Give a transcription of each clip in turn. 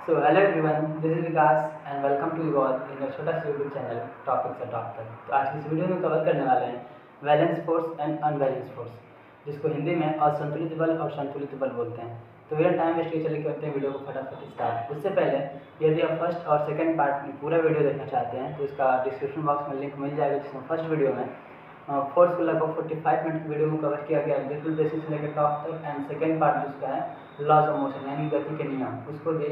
So hello everyone, this is Vikas and welcome to you all in your छोटा सा YouTube channel topics और doctor. तो आज की इस वीडियो में कवर करने वाले हैं balance force and unbalance force, जिसको हिंदी में असंतुलित बल और संतुलित बल बोलते हैं। तो बिना टाइम वेस्ट किए चलिए करते हैं वीडियो को फटाफट स्टार्ट। उससे पहले यदि आप फर्स्ट और सेकंड पार्ट में पूरा वीडियो देखना चाहते हैं तो इसका डिस्क्रिप्शन बॉक्स में लिंक मिल जाएगा, जिसमें फर्स्ट वीडियो में फोर्स को लगभग 45 मिनट की वीडियो में कवर किया गया है, बिल्कुल बेसिक से लेकर टॉप तक। एंड सेकेंड पार्ट जिसका है लॉज ऑफ मोशन यानी गति के नियम, उसको भी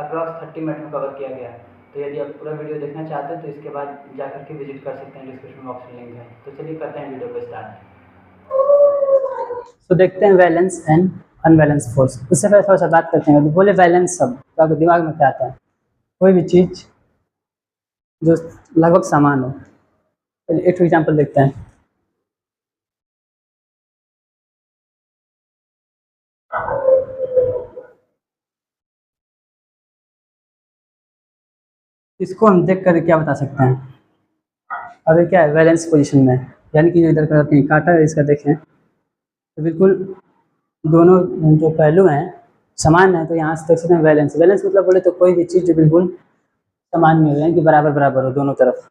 अप्रॉक्स 30 मिनट में कवर किया गया है। तो यदि आप पूरा वीडियो देखना चाहते हैं तो इसके बाद जाकर के विजिट कर सकते हैं, डिस्क्रिप्शन बॉक्स में लिंक है। तो चलिए करते हैं वीडियो को स्टार्ट। तो देखते हैं बैलेंस एंड अनबैलेंस फोर्स। उससे पहले थोड़ा सा बात करते हैं। तो बोले बैलेंस शब्द तो आपके दिमाग में क्या आता है? कोई भी चीज़ जो लगभग समान हो। चलिए एक एग्जाम्पल देखते हैं। इसको हम देख कर क्या बता सकते हैं? अगर क्या है बैलेंस पोजीशन में, यानी कि जो इधर का कहीं काटा है इसका देखें तो बिल्कुल दोनों जो पहलू हैं समान है। तो यहाँ से देख सकते हैं बैलेंस। बैलेंस मतलब बोले तो कोई भी चीज़ जो बिल्कुल समान में हो, यानी कि बराबर बराबर हो दोनों तरफ।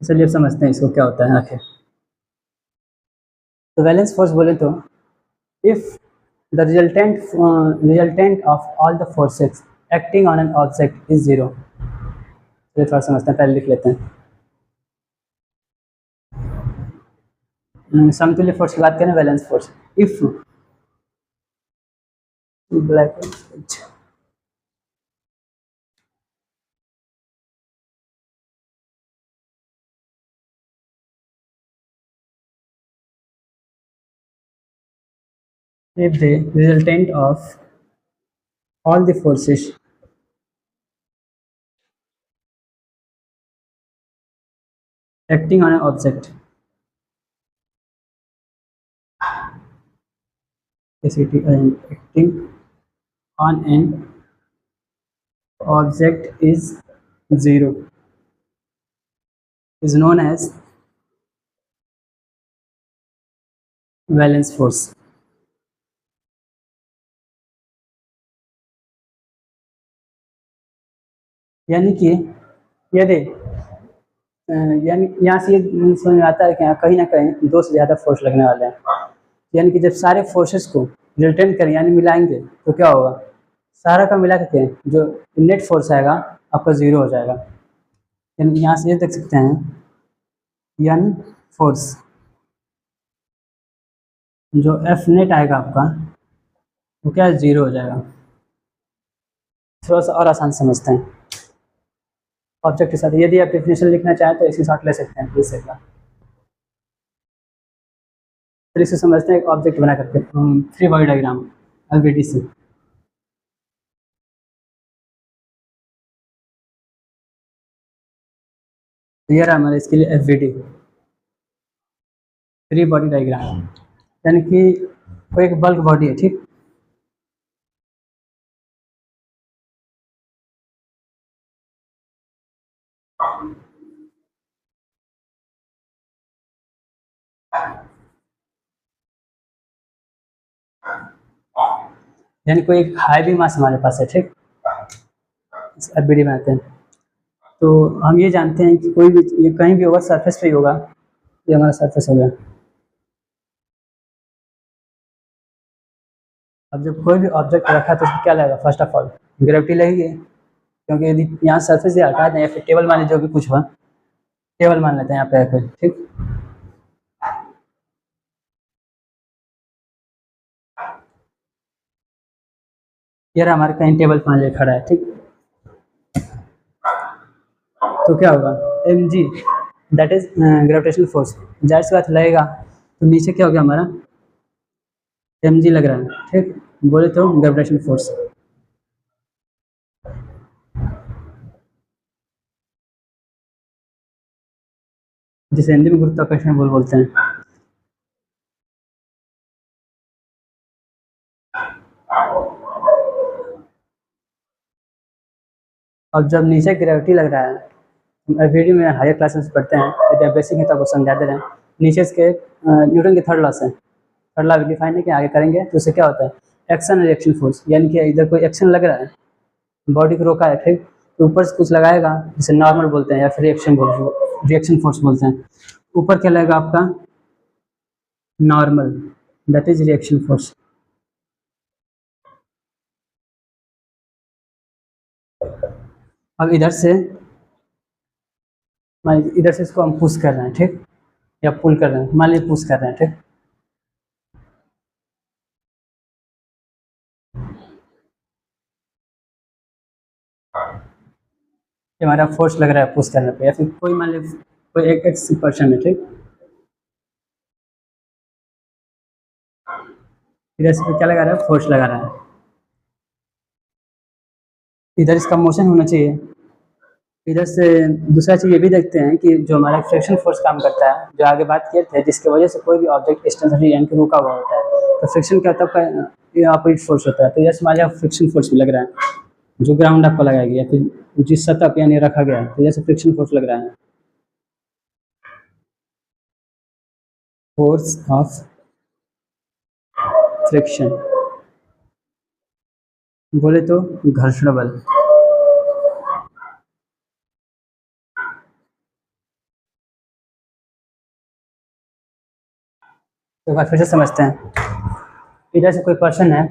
चलिए अब समझते हैं इसको क्या होता है आखिर। तो बैलेंस फोर्स बोले तो if the resultant of all the forces acting on an object is zero. चलिए थोड़ा समझते हैं, पहले लिख लेते हैं। समतुल्य फोर्स की बात करें, balance force. If black if the resultant of all the forces acting on an object acting on an object is zero is known as valence force। यानी कि यदि यानी यहाँ से ये समझ में आता है कि यहाँ कहीं ना कहीं दो से ज़्यादा फोर्स लगने वाले हैं। यानी कि जब सारे फोर्सेस को रिजल्टेंट करें यानी मिलाएंगे तो क्या होगा? सारा का मिला के जो नेट फोर्स आएगा आपका ज़ीरो हो जाएगा। यानी यहाँ से ये देख सकते हैं एन फोर्स, जो एफ नेट आएगा आपका वो क्या ज़ीरो हो जाएगा। थोड़ा सा और आसान समझते हैं ऑब्जेक्ट के साथ। यदि आप डेफिनेशन लिखना चाहें तो इसी शॉर्ट ले सकते हैं प्लीज एक बार। फिर इसे समझते हैं एक ऑब्जेक्ट बना करके फ्री बॉडी डायग्राम एलवीडी से। ये रहा हमारे इसके लिए एफवीडी, फ्री बॉडी डायग्राम। यानी कि वो एक बल्क बॉडी है, ठीक। यानी कोई एक हाईवी मास हमारे पास है, ठीक। एफवीडी बनाते हैं तो हम ये जानते हैं कि कोई भी ये कहीं भी होगा सरफेस पे ही होगा। ये हमारा सरफेस हो गया। अब जब कोई भी ऑब्जेक्ट रखा तो उसको क्या लगेगा? फर्स्ट ऑफ ऑल ग्रेविटी लगेगी, क्योंकि यदि यहाँ सरफेस से हटा दें या फिर टेबल मान लीजिए, जो भी कुछ हुआ टेबल मान लेते हैं यहाँ पे आकर, ठीक। ये रहा हमारे कहीं टेबल मान लीजिए खड़ा है, ठीक। तो क्या होगा? M G that is gravitational force. जाहिर सी बात लगेगा तो नीचे क्या हो गया हमारा? एम जी लग रहा है, ठीक। बोले तो ग्रेविटेशनल फोर्स। जिसे हिंदी में गुरुत्वाकर्षण बल बोलते हैं। अब जब नीचे ग्रेविटी लग रहा है, वीडियो में हायर क्लासेस में पढ़ते हैं, यदि आप बेसिक है तो आपको समझा दे रहे हैं। नीचे इसके न्यूटन के थर्ड लॉ से, थर्ड लॉ डिफाइन है कि आगे करेंगे तो उससे क्या होता है? एक्शन और रिएक्शन फोर्स, यानी कि इधर कोई एक्शन लग रहा है, बॉडी को रोका है, ठीक, तो ऊपर से कुछ लगाएगा जिसे नॉर्मल बोलते हैं या फिर रिएक्शन फोर्स बोलते हैं। ऊपर क्या लगेगा आपका, normal, that is reaction force. अब इधर से इसको हम पुश कर रहे हैं, ठीक, या पुल कर रहे हैं, मान लीजिए पुश कर रहे हैं, ठीक, ये हमारा फोर्स लग रहा है पुश करने पे, या फिर कोई मान लीजिए कोई एक एक्स पर्सन है, ठीक, इधर से क्या लगा रहा है, फोर्स लगा रहा है, इधर इसका मोशन होना चाहिए। इधर से दूसरा चीज़ ये भी देखते हैं कि जो हमारा फ्रिक्शन फोर्स काम करता है, जो आगे बात किए थे, जिसकी वजह से कोई भी ऑब्जेक्ट स्टेशनरी यानी कि रुका हुआ होता है, तो फ्रिक्शन क्या होता है, ये अपोजिट फोर्स होता है। तो यस हमारे यहाँ फ्रिक्शन फोर्स भी लग रहा है, जो ग्राउंड आपको लगाया गया, फिर जिस सतह पे यानी रखा गया है, तो जैसे फ्रिक्शन फोर्स लग रहा है, फोर्स ऑफ फ्रिक्शन, बोले तो घर्षण बल। तो एक बार फिर से समझते हैं, इधर से कोई पर्सन है,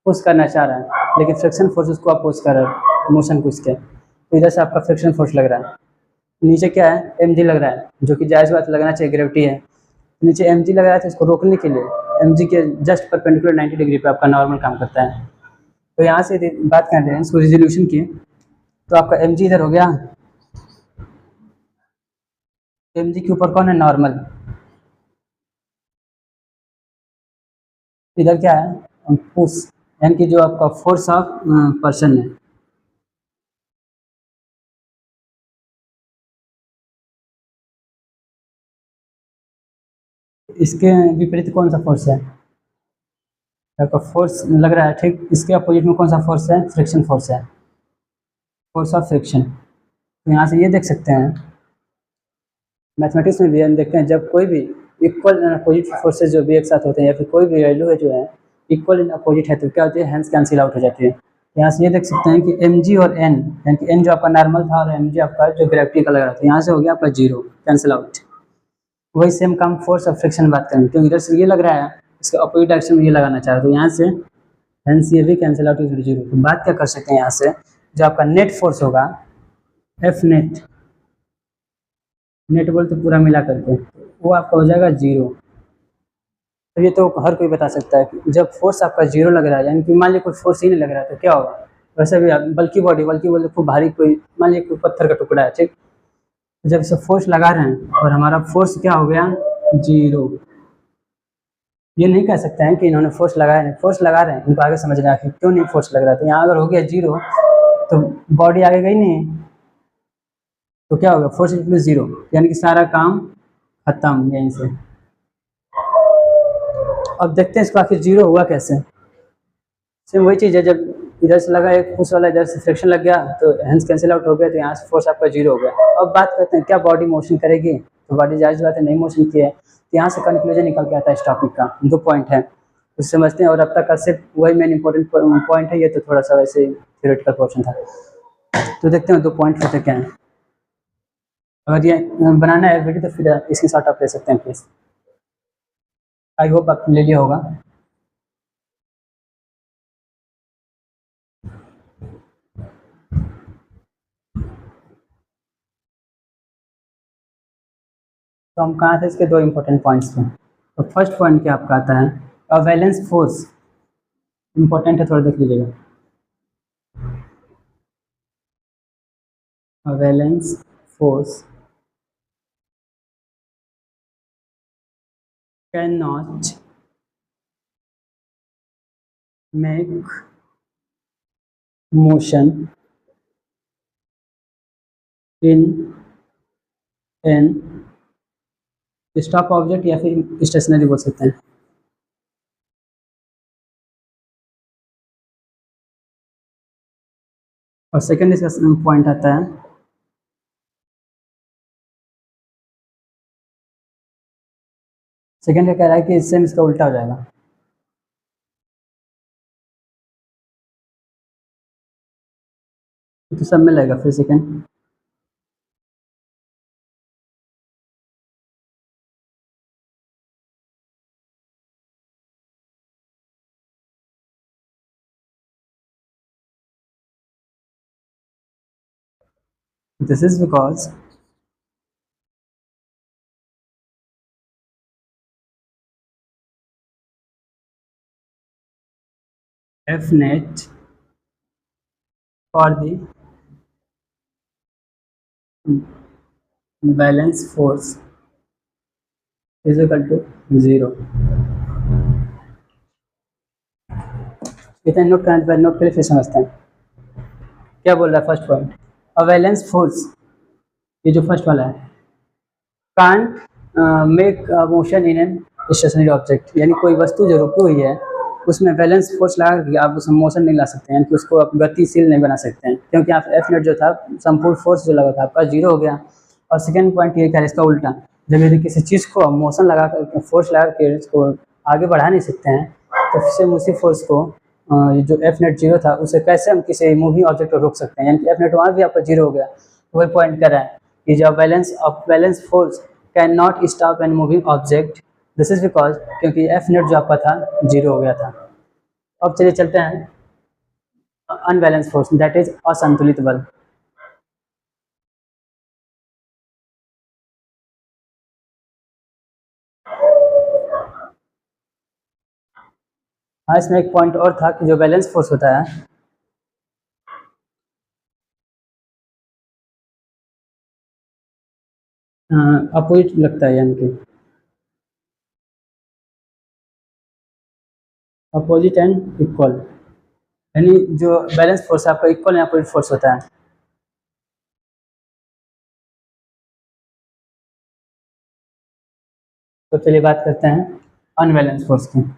पुश करना चाह रहा है, लेकिन फ्रिक्शन फोर्स उसको अपोज कर रहा है मोशन को इसके, तो इधर से आपका फ्रिक्शन फोर्स लग रहा है। नीचे क्या है, एम लग रहा है, जो कि जायज़ बात लगना चाहिए, ग्रेविटी है। नीचे एम लग रहा है, तो इसको रोकने के लिए एम के जस्ट परपेंडिकुलर 90 डिग्री पे आपका नॉर्मल काम करता है। तो यहाँ से यदि बात कर रहे हैं इसको रिजोल्यूशन की, तो आपका एम इधर हो गया, एम के ऊपर कौन है, नॉर्मल, इधर क्या है, पुश, यानी कि जो आपका फोर्स ऑफ पर्सन है, इसके विपरीत कौन सा फोर्स है, आपका फोर्स लग रहा है, ठीक, इसके अपोजिट में कौन सा फोर्स है, फ्रिक्शन फोर्स है, फोर्स ऑफ फ्रिक्शन। तो यहाँ से ये देख सकते हैं, मैथमेटिक्स में भी हम देखते हैं, जब कोई भी इक्वल अपोजिट फोर्सेज जो भी एक साथ होते हैं, या फिर कोई भी वैल्यू है जो है इक्वल इन अपोजिट है, तो क्या होती है, हैंस कैंसिल आउट हो जाती है। यहाँ से ये देख सकते हैं कि एम और एन, यानी कि एन जो आपका नॉर्मल था और एम आपका जो ग्रेविटी का लग रहा था, यहाँ से हो गया आपका जीरो, कैंसिल आउट। वही सेम काम फोर्स ऑफ फ्रिक्शन बात करेंगे, क्योंकि इधर से ये लग रहा है, इसके अपोजिट डायरेक्शन में ये लगाना चाह रहा है, तो यहाँ से हैंस ये भी कैंसिल आउट इज जीरो। तो बात क्या कर सकते हैं यहाँ से, जो आपका नेट फोर्स होगा, एफ नेट, नेट बोल तो पूरा मिला करके, वो आपका हो जाएगा जीरो। तो ये तो हर कोई बता सकता है कि जब फोर्स आपका जीरो लग रहा है, यानी कि मान लीजिए कोई फोर्स ही नहीं लग रहा है, तो क्या होगा, वैसे भी बल्कि बल्कि बोले खूब भारी, कोई मान लीजिए कोई पत्थर का टुकड़ा है, ठीक, जब इसे फोर्स लगा रहे हैं और हमारा फोर्स क्या हो गया, जीरो, ये नहीं कह सकते हैं कि इन्होंने फोर्स लगाया नहीं, फोर्स लगा रहे हैं, इनको आगे समझना है कि क्यों नहीं फोर्स लग रहा था। यहाँ अगर हो गया जीरो, तो बॉडी आगे गई नहीं, तो क्या होगा, फोर्स इक्वल जीरो, यानी कि सारा काम खत्म यहीं से। अब देखते हैं इसको आखिर जीरो हुआ कैसे। सेम वही चीज़ है, जब इधर से लगा एक पुश वाला, इधर से फ्रिक्शन लग गया, तो हैंस कैंसिल आउट हो गया, तो यहाँ से फोर्स आपका जीरो हो गया। अब बात करते हैं क्या बॉडी मोशन करेगी, तो बॉडी जायज़ बात है नहीं मोशन की है, तो यहाँ से कंक्लूजन निकल के आता है इस टॉपिक का, दो पॉइंट है, उसे समझते हैं। और अब तक का सिर्फ वही मेन इंपॉर्टेंट पॉइंट है, ये तो थोड़ा सा वैसे थ्योरेटिकल पोर्शन था। तो देखते हैं दो पॉइंट होते क्या हैं। अगर ये बनाना है वीडियो, तो फिर इसकी शॉर्ट आप ले सकते हैं प्लीज़, आई होप आप ले लिया होगा। तो हम कहाँ थे, इसके दो इंपॉर्टेंट पॉइंट्स थे। तो फर्स्ट पॉइंट क्या आपका आता है, अ वैलेंस फोर्स, इंपॉर्टेंट है, थोड़ा देख लीजिएगा। A valence force cannot make motion in an stop object, या फिर स्टेशनरी बोल सकते हैं। और सेकंड इसका पॉइंट आता है, सेकंड क्या कह रहा है कि इससे इसका उल्टा हो जाएगा, तो सब में लगेगा फिर second. This is because F net for the balance force is equal to 0। इतना नोट करने के बाद नोट के लिए फिर समझते हैं क्या बोल रहा है first point. A balance force, ये जो फर्स्ट वाला है, can't make motion in an stationary object, यानी कोई वस्तु जो रुकी हुई है उसमें बैलेंस फोर्स लगा के आप उसमें मोशन नहीं ला सकते हैं, यानी कि उसको आप गतिशील नहीं बना सकते हैं, क्योंकि आप एफ नेट जो था संपूर्ण फोर्स जो लगा था आपका जीरो हो गया। और सेकेंड पॉइंट ये क्या है इसका उल्टा, जब यदि किसी चीज़ को मोशन लगा कर फोर्स लगा के उसको आगे बढ़ा नहीं सकते हैं तो सेम उसी फोर्स को जो एफ नेट जीरो था उसे कैसे हम किसी मूविंग ऑब्जेक्ट को रोक सकते हैं, यानी कि एफ नेट वहाँ भी आपका जीरो हो गया। वही पॉइंट कर रहा है कि जब balance force can not stop an moving object, this is because क्योंकि एफ नेट जो आपका था जीरो हो गया था। अब चलिए चलते हैं अनबैलेंस फोर्स, दैट इज असंतुलित बल। हाँ, इसमें एक पॉइंट और था कि जो बैलेंस फोर्स होता है अपोजिट लगता है, यानी कि अपोजिट एंड इक्वल, यानी जो बैलेंस फोर्स है आपका इक्वल या अपोजिट फोर्स होता है। तो चलिए बात करते हैं अनबैलेंस फोर्स की।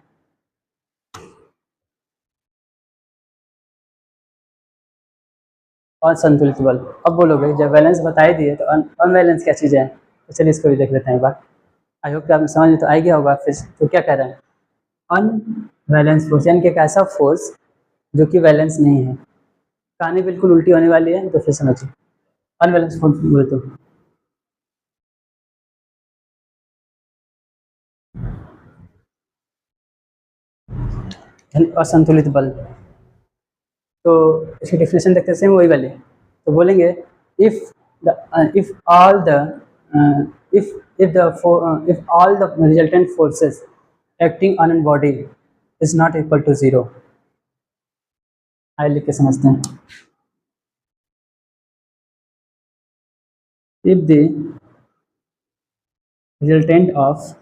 असंतुलित बल, अब बोलोगे जब बैलेंस बता ही दिए तो अनबैलेंस क्या चीज़ है, तो चलिए इसको भी देख लेते हैं एक बार। आई होप कि आप समझ में तो आ ही गया होगा। फिर तो क्या कह रहे हैं, अनबैलेंस फोर्स यानी कि एक ऐसा फोर्स जो कि बैलेंस नहीं है। कहानी बिल्कुल उल्टी होने वाली है, तो फिर समझिए अनबैलेंस फोर्स बोले तो असंतुलित बल। तो इसकी डेफिनेशन देखते हैं वही वाली, तो बोलेंगे if if all the if if all the resultant forces acting on an body is not equal to zero. आइए लिख के समझते हैं। If the resultant of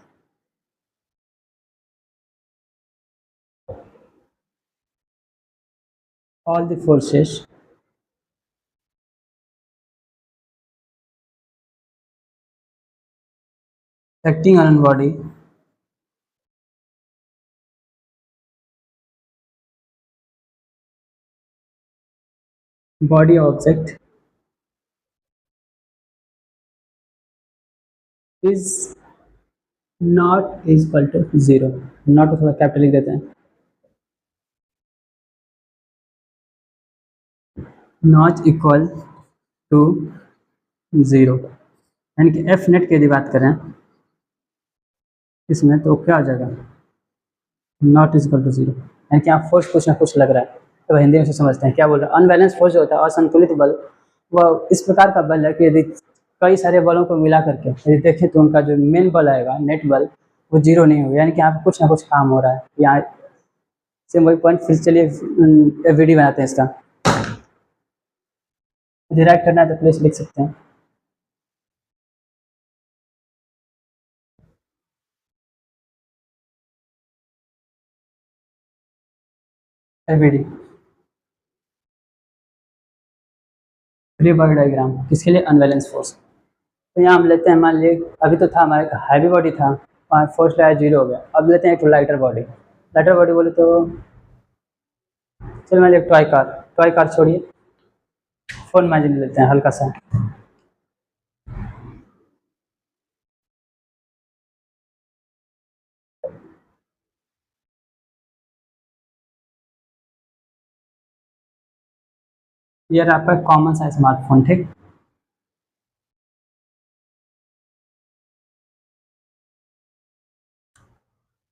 all the forces acting on a body body object is not is equal to zero. Not को थोड़ा capital लिख देते हैं, नॉट इक्वल टू जीरो, यानी कि एफ नेट की यदि बात करें इसमें तो क्या आ जाएगा, not is equal to zero, यानी कि आप फोर्स कुछ ना कुछ लग रहा है। तो हिंदी में से समझते हैं क्या बोल रहा है। अनबैलेंस फोर्स जो होता है असंतुलित बल, वह इस प्रकार का बल है कि यदि कई सारे बलों को मिला करके यदि देखें तो उनका जो मेन बल आएगा नेट बल वो जीरो नहीं होगा, यानी कि यहाँ पे कुछ ना कुछ काम हो रहा है यहाँ से। वही पॉइंट फिर चलिए वीडियो बनाते हैं इसका। यदि राइट करना है तो प्लीज लिख सकते हैं। एवीडी फ्री बॉडी डायग्राम किसके लिए, अनबैलेंस फोर्स। तो यहाँ हम लेते हैं, मान लीजिए अभी तो था हमारे हैवी बॉडी था और फोर्स लाया जीरो हो गया। अब लेते हैं एक लाइटर बॉडी। लाइटर बॉडी बोले तो चलिए मान लीजिए टॉय कार, टॉय कार छोड़िए, फोन मैजिन लेते हैं हल्का सा। ये रहा आपका कॉमन सा स्मार्टफोन, ठीक।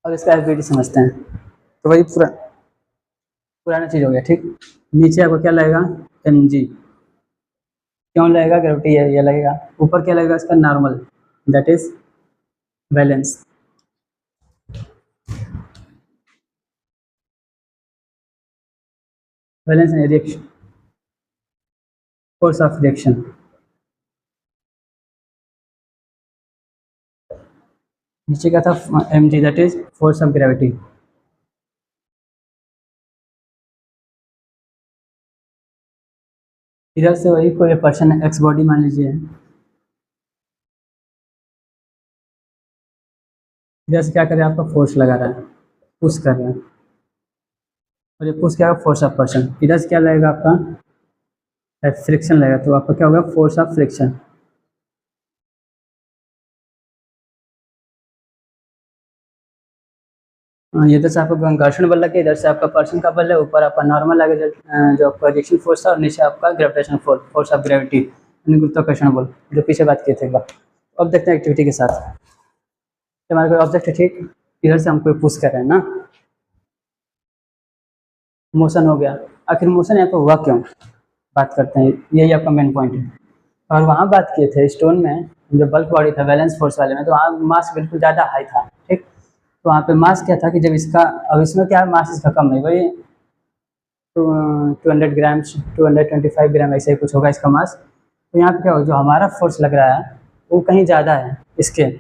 अब इसका एफबीटी समझते हैं। तो वही पुराना चीज़ हो गया, ठीक। नीचे आपको क्या लगेगा, एम जी। क्यों लगेगा, ग्रेविटी है ये लगेगा। ऊपर क्या लगेगा इसका, normal, that is balance. Balance and reaction, force of reaction. नीचे क्या था, M G, that is force of gravity. इधर से वही कोई पर्सन एक्स बॉडी मान लीजिए, इधर से क्या करे, आपका फोर्स लगा रहा है, पुश कर रहा है, और ये पुश क्या होगा, फोर्स ऑफ पर्सन। इधर से क्या लगेगा आपका, फ्रिक्शन लगेगा, तो आपका क्या होगा, फोर्स ऑफ फ्रिक्शन। ये इधर से आपका घर्षण बल लगे, इधर से आपका पर्सन का बल है, ऊपर आपका नॉर्मल लगे जो आपका रिएक्शन फोर्स है, और नीचे आपका gravitation force, force of gravity, गुरुत्वाकर्षण बल, जो पीछे बात किए थे एक बार। अब देखते हैं एक्टिविटी के साथ। तो हमारा कोई ऑब्जेक्ट है, ठीक। इधर से हम कोई पुश कर रहे हैं ना, मोशन हो गया। आखिर मोशन यहाँ पर हुआ क्यों, बात करते हैं, यही आपका मेन पॉइंट है। और वहाँ बात किए थे स्टोन में, जो बल्क बॉडी था बैलेंस फोर्स वाले में, तो वहाँ मास बिल्कुल ज़्यादा हाई था, ठीक। तो वहाँ पे मास क्या था कि जब इसका, अब इसमें क्या है, मास इसका कम है, वही 200 ग्राम्स, 225 ग्राम, ऐसे ही कुछ होगा इसका मास। तो यहाँ पे क्या होगा, जो हमारा फोर्स लग रहा है वो कहीं ज़्यादा है इसके।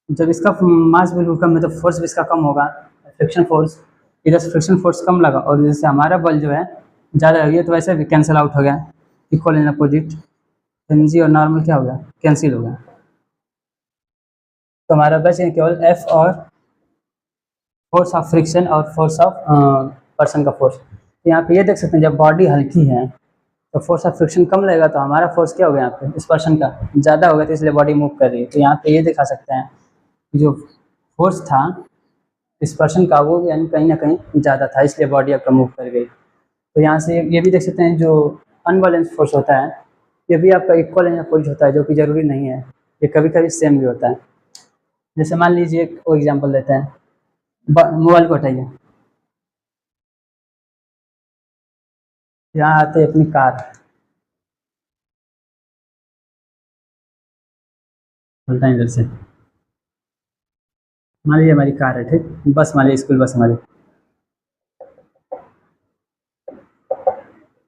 जब इसका मास बिल्कुल कम है तो फोर्स भी इसका कम होगा, फ्रिक्शन फोर्स। इधर से फ्रिक्शन फोर्स कम लगा, और जैसे हमारा बल जो है ज़्यादा हो गया, तो वैसे भी कैंसिल आउट हो गया, equal in opposite. M G और नॉर्मल क्या हो गया, कैंसिल हो गया। तो हमारा बच गया केवल एफ और फोर्स ऑफ फ्रिक्शन और फोर्स ऑफ पर्सन का फोर्स। तो यहाँ पे ये देख सकते हैं, जब बॉडी हल्की है तो फोर्स ऑफ फ्रिक्शन कम लगेगा, तो हमारा फोर्स क्या हो गया यहाँ पे, इस पर्सन का ज़्यादा हो गया, तो इसलिए बॉडी मूव कर रही है। तो यहाँ पे ये दिखा सकते हैं कि जो फोर्स था इस पर्सन का, वो यानी कहीं ना कहीं ज़्यादा था, इसलिए बॉडी आपका मूव कर गई। तो यहाँ से ये भी देख सकते हैं, जो अनबैलेंस फोर्स होता है ये भी आपका इक्वल इन अपोजिट होता है, जो कि ज़रूरी नहीं है, ये कभी कभी सेम भी होता है। जैसे मान लीजिए एक एग्जाम्पल देते हैं, मोबाइल को हटाइए, यहाँ आते हैं अपनी कार, बोलता है इधर से, मान लीजिए हमारी कार है, ठीक। बस मान लीजिए स्कूल बस हमारी,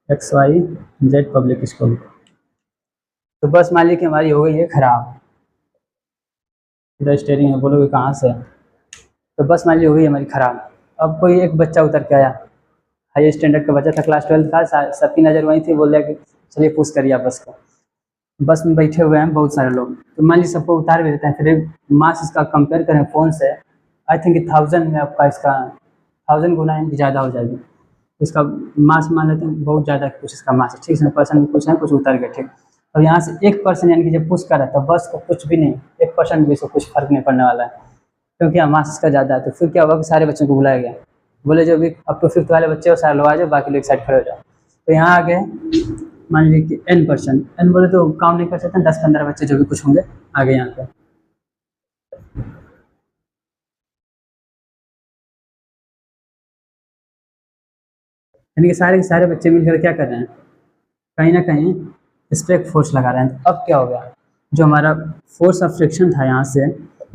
XYZ पब्लिक स्कूल। तो बस मान लीजिए कि हमारी हो गई है खराब, इधर स्टेयरिंग है, बोलोगे कहाँ से, तो बस मान लीजिए हो गई हमारी खराब। अब कोई एक बच्चा उतर के आया, हाई स्टैंडर्ड का बच्चा था, क्लास 12 था, सबकी नज़र वहीं थी, बोल रहा कि चलिए पुश करिए आप बस को। बस में बैठे हुए हैं बहुत सारे लोग, तो मान लीजिए सबको उतार भी देते हैं, फिर मास इसका कंपेयर करें फ़ोन से, आई थिंक 1000 में आपका इसका 1000 गुना इनकी ज़्यादा हो जाएगी। इसका मास मान लेते हैं बहुत ज़्यादा, कुछ इसका मास है, ठीक है, पर्सन कुछ है, कुछ उतर गए, ठीक। और यहाँ से एक पर्सन यानी कि जब पुश कर रहा था, बस को कुछ भी नहीं, 1% भी इसको कुछ फर्क नहीं पड़ने वाला है, क्योंकि यहाँ मास इसका ज़्यादा है। तो फिर क्या हुआ कि सारे बच्चों को बुलाया गया, बोले जो भी अप टू 5th वाले बच्चे हो सारे लोग आ जाओ, बाकी लोग एक साइड खड़े हो जाओ। तो यहाँ आ गए, मान लीजिए कि N%, N बोले तो काउंट नहीं कर सकते, 10-15 बच्चे जो भी कुछ होंगे आ गए यहाँ पे। यानी कि सारे के सारे बच्चे मिलकर क्या कर रहे हैं, कहीं ना कहीं इस पर एक फोर्स लगा रहे हैं। तो अब क्या हो गया, जो हमारा फोर्स ऑफ फ्रिक्शन था यहाँ से,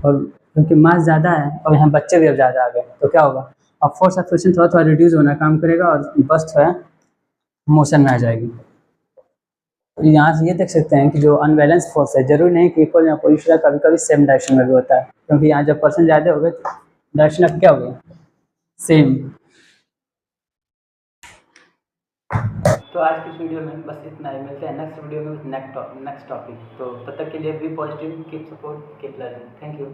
और क्योंकि मास ज़्यादा है और यहाँ बच्चे भी अब ज़्यादा आ गए, तो क्या होगा, अब फोर्स ऑफ फ्रिक्शन थोड़ा थोड़ा रिड्यूस होना काम करेगा, और बस जो है मोशन में आ जाएगी। तो यहाँ से ये देख सकते हैं कि जो अनबैलेंस फोर्स है, जरूरी नहीं कि इक्वल या अपोजिट, कभी कभी सेम डायरेक्शन में भी होता है, क्योंकि यहाँ जब पर्सन ज़्यादा हो गए तो डायरेक्शन अब क्या हो गया, सेम। तो आज की इस वीडियो में बस इतना ही, मिलते हैं नेक्स्ट वीडियो में नेक्स्ट टॉपिक। तो तब तक के लिए be positive, keep support, keep learning. Thank you.